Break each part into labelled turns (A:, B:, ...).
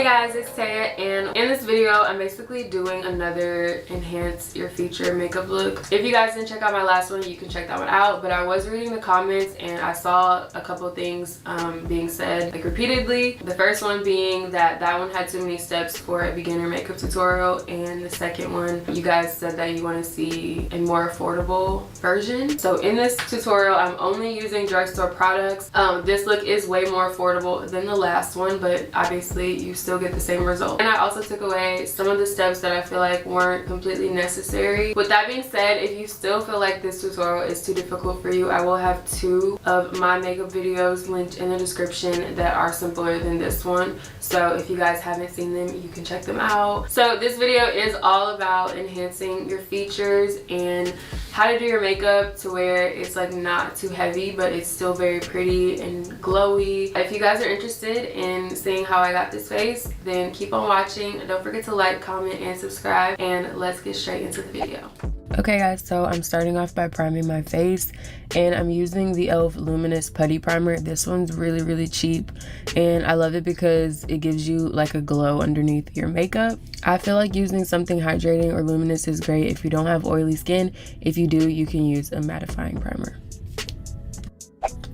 A: guys, it's Taya, and in this video I'm basically doing another enhance your feature makeup look. If you guys didn't check out my last one, you can check that one out, but I was reading the comments and I saw a couple things being said like repeatedly. The first one being that one had too many steps for a beginner makeup tutorial, and the second one, you guys said that you want to see a more affordable version. So in this tutorial I'm only using drugstore products. This look is way more affordable than the last one, but obviously you still get the same result. And I also took away some of the steps that I feel like weren't completely necessary. With that being said, if you still feel like this tutorial is too difficult for you, I will have 2 of my makeup videos linked in the description that are simpler than this one. So if you guys haven't seen them, you can check them out. So this video is all about enhancing your features and how to do your makeup to where it's like not too heavy, but it's still very pretty and glowy. If you guys are interested in seeing how I got this face, then keep on watching. Don't forget to like, comment, and subscribe, and let's get straight into the video. Okay guys, so I'm starting off by priming my face, and I'm using the e.l.f. Luminous Putty Primer. This one's really cheap, and I love it because it gives you like a glow underneath your makeup. I feel like using something hydrating or luminous is great if you don't have oily skin. If you do, you can use a mattifying primer.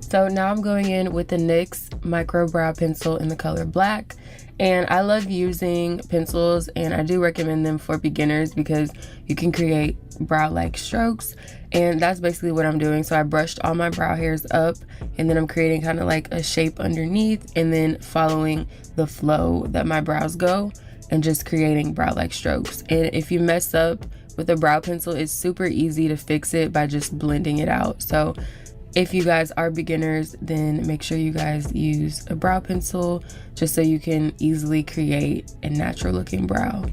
A: So now I'm going in with the NYX Micro Brow Pencil in the color Black. And I love using pencils, and I do recommend them for beginners because you can create brow-like strokes, and that's basically what I'm doing. So I brushed all my brow hairs up, and then I'm creating kind of like a shape underneath, and then following the flow that my brows go and just creating brow-like strokes. And if you mess up with a brow pencil, it's super easy to fix it by just blending it out. So if you guys are beginners, then make sure you guys use a brow pencil just so you can easily create a natural looking brow.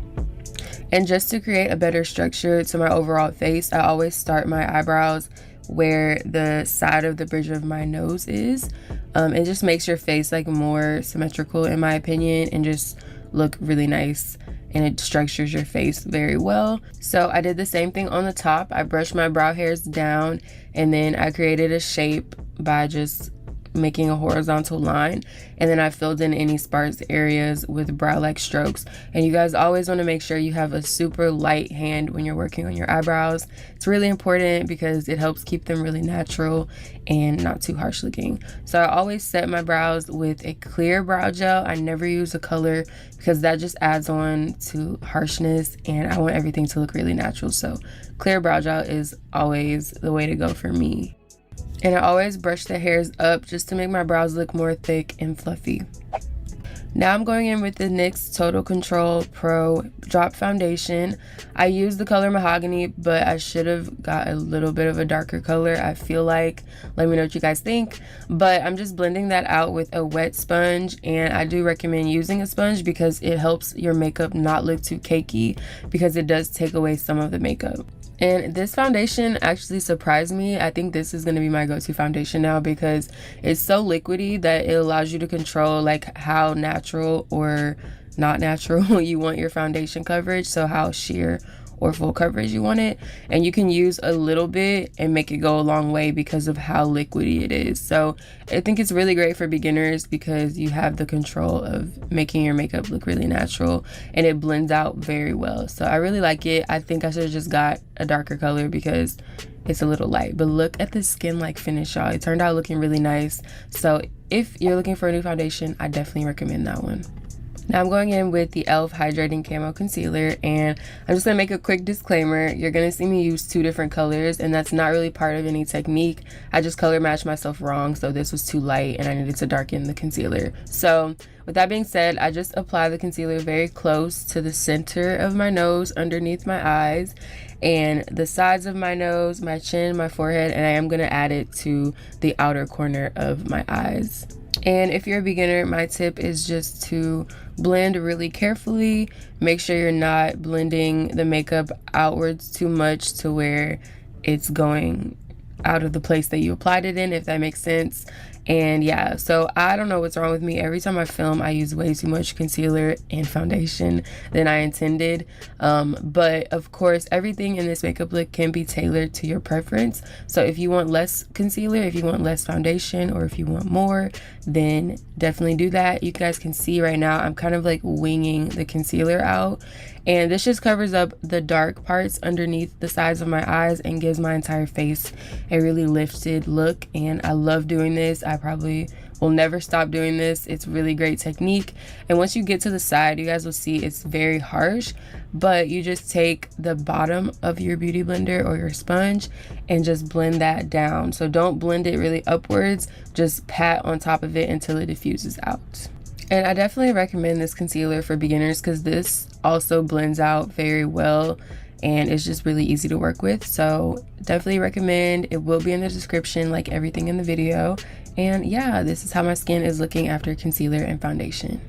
A: And just to create a better structure to my overall face, I always start my eyebrows where the side of the bridge of my nose is. It just makes your face like more symmetrical in my opinion, and just look really nice, and it structures your face very well. So I did the same thing on the top. I brushed my brow hairs down, and then I created a shape by just making a horizontal line, and then I filled in any sparse areas with brow-like strokes. And you guys always want to make sure you have a super light hand when you're working on your eyebrows. It's really important because it helps keep them really natural and not too harsh looking. So I always set my brows with a clear brow gel. I never use a color because that just adds on to harshness, and I want everything to look really natural. So clear brow gel is always the way to go for me. And I always brush the hairs up just to make my brows look more thick and fluffy. Now I'm going in with the NYX Total Control Pro Drop Foundation. I use the color Mahogany, but I should have got a little bit of a darker color, I feel like. Let me know what you guys think. But I'm just blending that out with a wet sponge, and I do recommend using a sponge because it helps your makeup not look too cakey, because it does take away some of the makeup. And this foundation actually surprised me. I think this is going to be my go-to foundation now because it's so liquidy that it allows you to control like how natural or not natural you want your foundation coverage. So how sheer or full coverage you want it, and you can use a little bit and make it go a long way because of how liquidy it is. So I think it's really great for beginners because you have the control of making your makeup look really natural, and it blends out very well. So I really like it. I think I should have just got a darker color because it's a little light, but look at the skin like finish, y'all. It turned out looking really nice. So if you're looking for a new foundation, I definitely recommend that one. Now I'm going in with the e.l.f. Hydrating Camo Concealer, and I'm just going to make a quick disclaimer. You're going to see me use 2 different colors, and that's not really part of any technique. I just color matched myself wrong, so this was too light and I needed to darken the concealer. So with that being said, I just apply the concealer very close to the center of my nose, underneath my eyes, and the sides of my nose, my chin, my forehead, and I am going to add it to the outer corner of my eyes. And if you're a beginner, my tip is just to blend really carefully. Make sure you're not blending the makeup outwards too much to where it's going out of the place that you applied it in, if that makes sense. And yeah, so I don't know what's wrong with me. Every time I film, I use way too much concealer and foundation than I intended. But of course, everything in this makeup look can be tailored to your preference. So if you want less concealer, if you want less foundation, or if you want more, then definitely do that. You guys can see right now, I'm kind of like winging the concealer out. And this just covers up the dark parts underneath the sides of my eyes and gives my entire face a really lifted look. And I love doing this. I probably will never stop doing this. It's really great technique. And once you get to the side, you guys will see it's very harsh, but you just take the bottom of your beauty blender or your sponge and just blend that down. So don't blend it really upwards, just pat on top of it until it diffuses out. And I definitely recommend this concealer for beginners because this also blends out very well and it's just really easy to work with. So definitely recommend. It will be in the description like everything in the video. And yeah, this is how my skin is looking after concealer and foundation.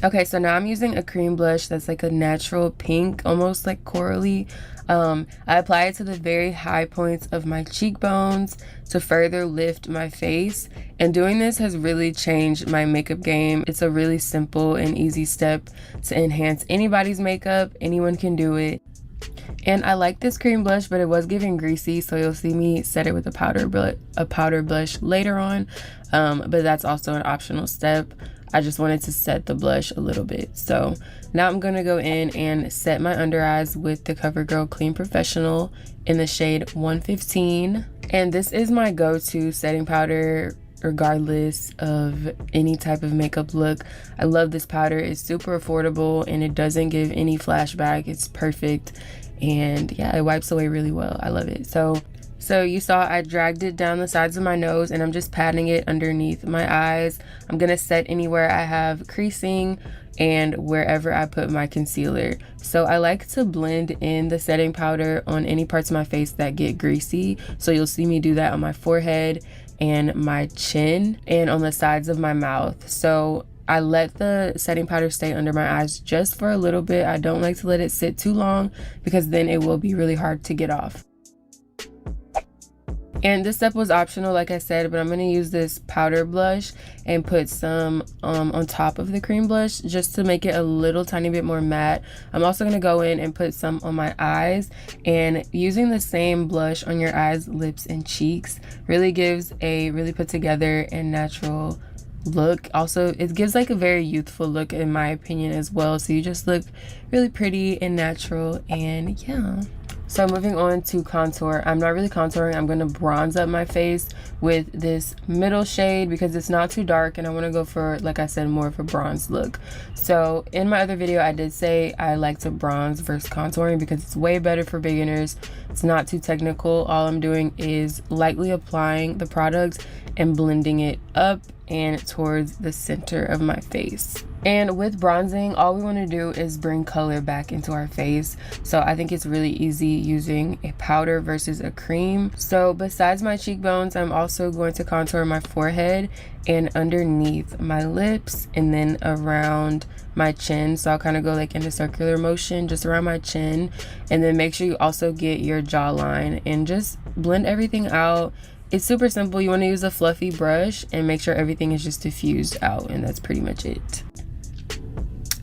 A: Okay, so now I'm using a cream blush that's like a natural pink, almost like corally. I apply it to the very high points of my cheekbones to further lift my face. And doing this has really changed my makeup game. It's a really simple and easy step to enhance anybody's makeup. Anyone can do it. And I like this cream blush, but it was giving greasy, so you'll see me set it with a powder blush later on. But that's also an optional step. I just wanted to set the blush a little bit. So now I'm going to go in and set my under eyes with the CoverGirl Clean Professional in the shade 115. And this is my go-to setting powder regardless of any type of makeup look. I love this powder. It's super affordable and it doesn't give any flashback. It's perfect. And yeah, it wipes away really well. I love it. So you saw I dragged it down the sides of my nose and I'm just patting it underneath my eyes. I'm gonna set anywhere I have creasing and wherever I put my concealer. So I like to blend in the setting powder on any parts of my face that get greasy. So you'll see me do that on my forehead and my chin and on the sides of my mouth. So I let the setting powder stay under my eyes just for a little bit. I don't like to let it sit too long because then it will be really hard to get off. And this step was optional, like I said, but I'm going to use this powder blush and put some on top of the cream blush just to make it a little tiny bit more matte. I'm also going to go in and put some on my eyes, and using the same blush on your eyes, lips, and cheeks really gives a really put together and natural look. Also, it gives like a very youthful look in my opinion as well. So you just look really pretty and natural, and yeah. So moving on to contour, I'm not really contouring. I'm going to bronze up my face with this middle shade because it's not too dark and I want to go for, like I said, more of a bronze look. So in my other video, I did say I like to bronze versus contouring because it's way better for beginners. It's not too technical. All I'm doing is lightly applying the product and blending it up and towards the center of my face. And with bronzing, all we want to do is bring color back into our face. So I think it's really easy using a powder versus a cream. So besides my cheekbones, I'm also going to contour my forehead and underneath my lips and then around my chin. So I'll kind of go like in a circular motion just around my chin, and then make sure you also get your jawline and just blend everything out. It's super simple. You want to use a fluffy brush and make sure everything is just diffused out, and that's pretty much it.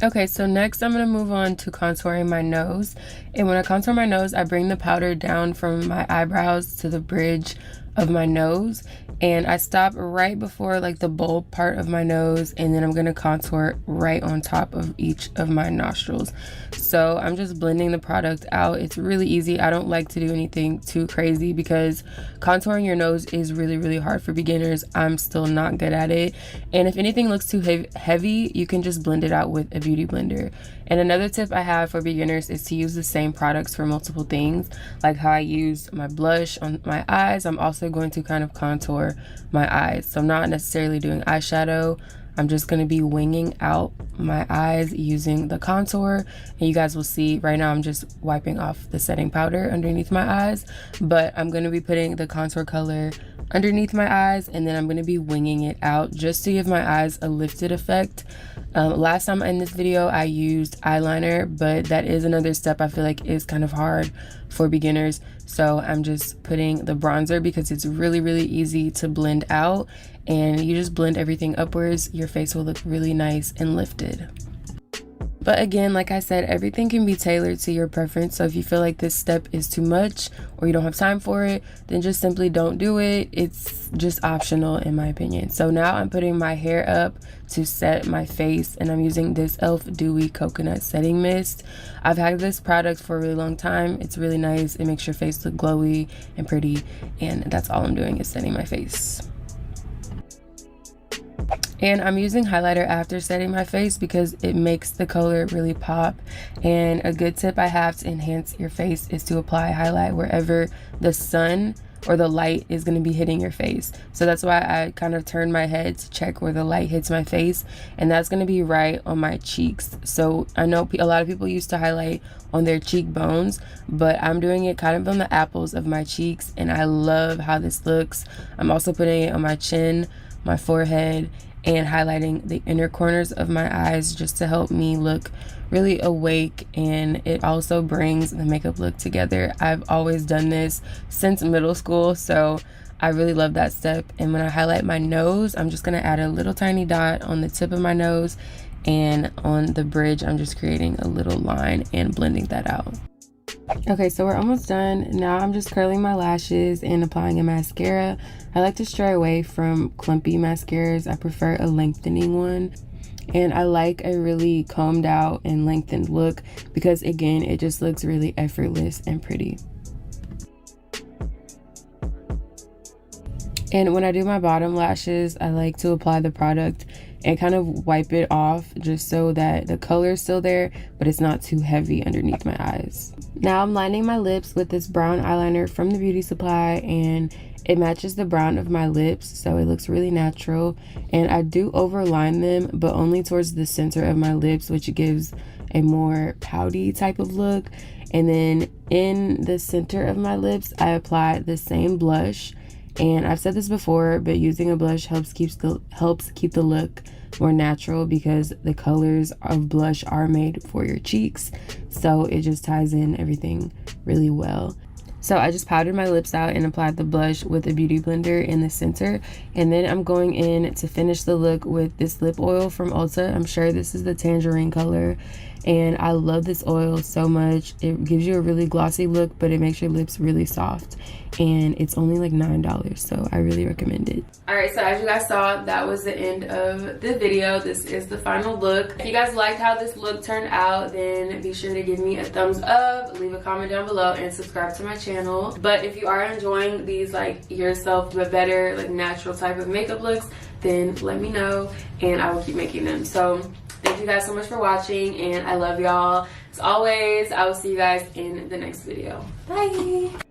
A: Okay, so next I'm going to move on to contouring my nose. And when I contour my nose, I bring the powder down from my eyebrows to the bridge of my nose, and I stop right before like the bulb part of my nose, and then I'm going to contour right on top of each of my nostrils. So I'm just blending the product out. It's really easy. I don't like to do anything too crazy because contouring your nose is really hard for beginners. I'm still not good at it, and if anything looks too heavy, you can just blend it out with a beauty blender. And another tip I have for beginners is to use the same products for multiple things, like how I used my blush on my eyes. I'm also going to kind of contour my eyes. So I'm not necessarily doing eyeshadow. I'm just going to be winging out my eyes using the contour, and you guys will see right now I'm just wiping off the setting powder underneath my eyes, but I'm going to be putting the contour color underneath my eyes, and then I'm going to be winging it out just to give my eyes a lifted effect. Last time in this video I used eyeliner, but that is another step I feel like is kind of hard for beginners. So I'm just putting the bronzer because it's really, really easy to blend out, and you just blend everything upwards. Your face will look really nice and lifted. But again, like I said, everything can be tailored to your preference. So if you feel like this step is too much or you don't have time for it, then just simply don't do it. It's just optional in my opinion. So now I'm putting my hair up to set my face, and I'm using this e.l.f. Dewy Coconut Setting Mist. I've had this product for a really long time. It's really nice. It makes your face look glowy and pretty, and that's all I'm doing is setting my face. And I'm using highlighter after setting my face because it makes the color really pop. And a good tip I have to enhance your face is to apply highlight wherever the sun or the light is going to be hitting your face. So that's why I kind of turn my head to check where the light hits my face, and that's going to be right on my cheeks. So I know a lot of people used to highlight on their cheekbones, but I'm doing it kind of on the apples of my cheeks, and I love how this looks. I'm also putting it on my chin, my forehead, and highlighting the inner corners of my eyes just to help me look really awake, and it also brings the makeup look together. I've always done this since middle school, so I really love that step. And when I highlight my nose, I'm just gonna add a little tiny dot on the tip of my nose, and on the bridge I'm just creating a little line and blending that out. Okay, so we're almost done. Now I'm just curling my lashes and applying a mascara. I like to stray away from clumpy mascaras. I prefer a lengthening one. And I like a really combed out and lengthened look because, again, it just looks really effortless and pretty. And when I do my bottom lashes, I like to apply the product and kind of wipe it off just so that the color is still there, but it's not too heavy underneath my eyes. Now I'm lining my lips with this brown eyeliner from the beauty supply, and it matches the brown of my lips, so it looks really natural. And I do overline them, but only towards the center of my lips, which gives a more pouty type of look. And then in the center of my lips, I apply the same blush. And I've said this before, but using a blush helps keep the look more natural because the colors of blush are made for your cheeks, so it just ties in everything really well. So I just powdered my lips out and applied the blush with a beauty blender in the center, and then I'm going in to finish the look with this lip oil from Ulta. I'm sure this is the tangerine color, and I love this oil so much. It gives you a really glossy look, but it makes your lips really soft, and it's only like $9, so I really recommend it. Alright, so as you guys saw, that was the end of the video. This is the final look. If you guys liked how this look turned out, then be sure to give me a thumbs up, leave a comment down below, and subscribe to my channel. But if you are enjoying these like yourself but better, like natural type of makeup looks, then let me know and I will keep making them. So thank you guys so much for watching, and I love y'all. As always, I will see you guys in the next video. Bye!